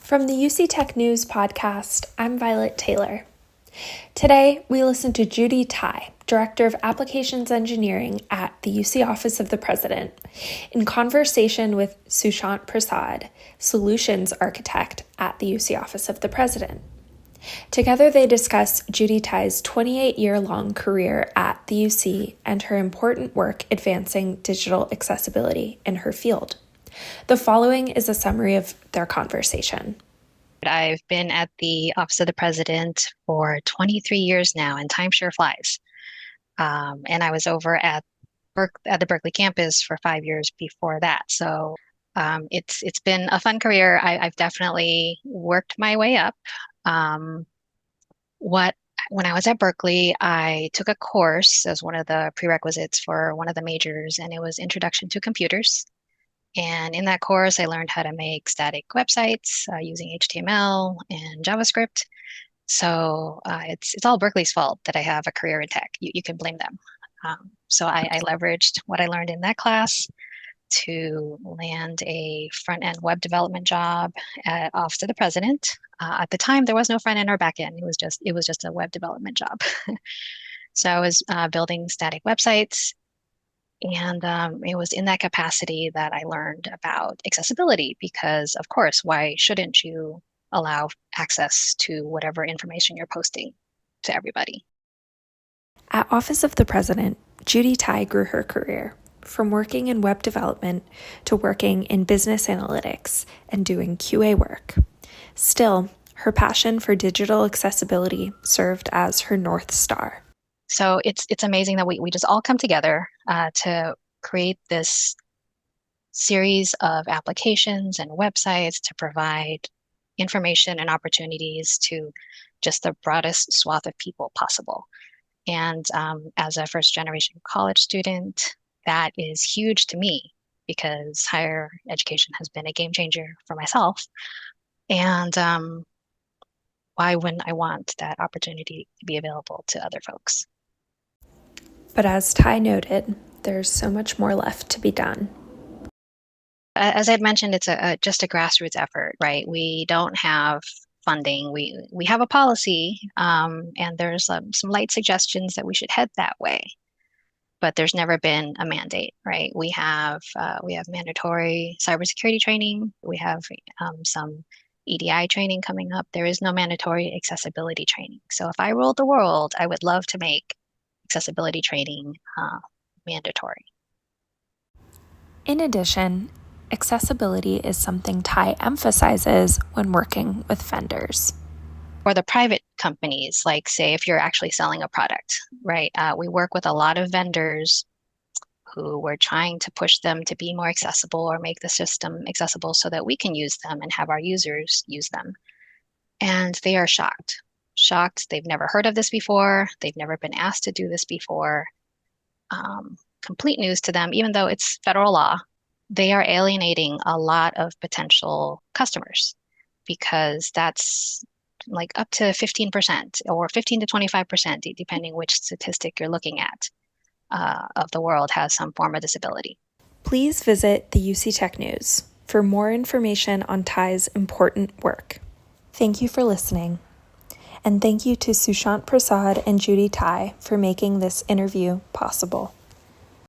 From the UC Tech News podcast, I'm Violet Taylor. Today, we listen to Judy Thai, Director of Applications Engineering at the UC Office of the President, in conversation with Sushant Prasad, Solutions Architect at the UC Office of the President. Together, they discuss Judy Thai's 28-year-long career at the UC and her important work advancing digital accessibility in her field. The following is a summary of their conversation. I've been at the Office of the President for 23 years now, and time sure flies. And I was over at the Berkeley campus for 5 years before that. So it's been a fun career. I've definitely worked my way up. When I was at Berkeley, I took a course as one of the prerequisites for one of the majors, and it was Introduction to Computers. And in that course, I learned how to make static websites using HTML and JavaScript. So it's all Berkeley's fault that I have a career in tech. You can blame them. So I leveraged what I learned in that class to land a front-end web development job at Office of the President. At the time, there was no front-end or back-end. It was just a web development job. So I was building static websites. And it was in that capacity that I learned about accessibility because, of course, why shouldn't you allow access to whatever information you're posting to everybody? At Office of the President, Judy Thai grew her career from working in web development to working in business analytics and doing QA work. Still, her passion for digital accessibility served as her North Star. So it's amazing that we just all come together to create this series of applications and websites to provide information and opportunities to just the broadest swath of people possible. And as a first generation college student, that is huge to me because higher education has been a game changer for myself. And why wouldn't I want that opportunity to be available to other folks? But as Thai noted, there's so much more left to be done. As I'd mentioned, it's just a grassroots effort, right? We don't have funding. We have a policy, and there's some light suggestions that we should head that way. But there's never been a mandate, right? We have mandatory cybersecurity training. We have some EDI training coming up. There is no mandatory accessibility training. So if I ruled the world, I would love to make accessibility training mandatory. In addition, accessibility is something Thai emphasizes when working with vendors. For the private companies, like say if you're actually selling a product, right? We work with a lot of vendors who we're trying to push them to be more accessible or make the system accessible so that we can use them and have our users use them. And they are shocked. They've never heard of this before. They've never been asked to do this before. Complete news to them, even though it's federal law, they are alienating a lot of potential customers because that's like up to 15% or 15 to 25%, depending which statistic you're looking at, of the world has some form of disability. Please visit the UC Tech News for more information on Thai's important work. Thank you for listening. And thank you to Sushant Prasad and Judy Thai for making this interview possible.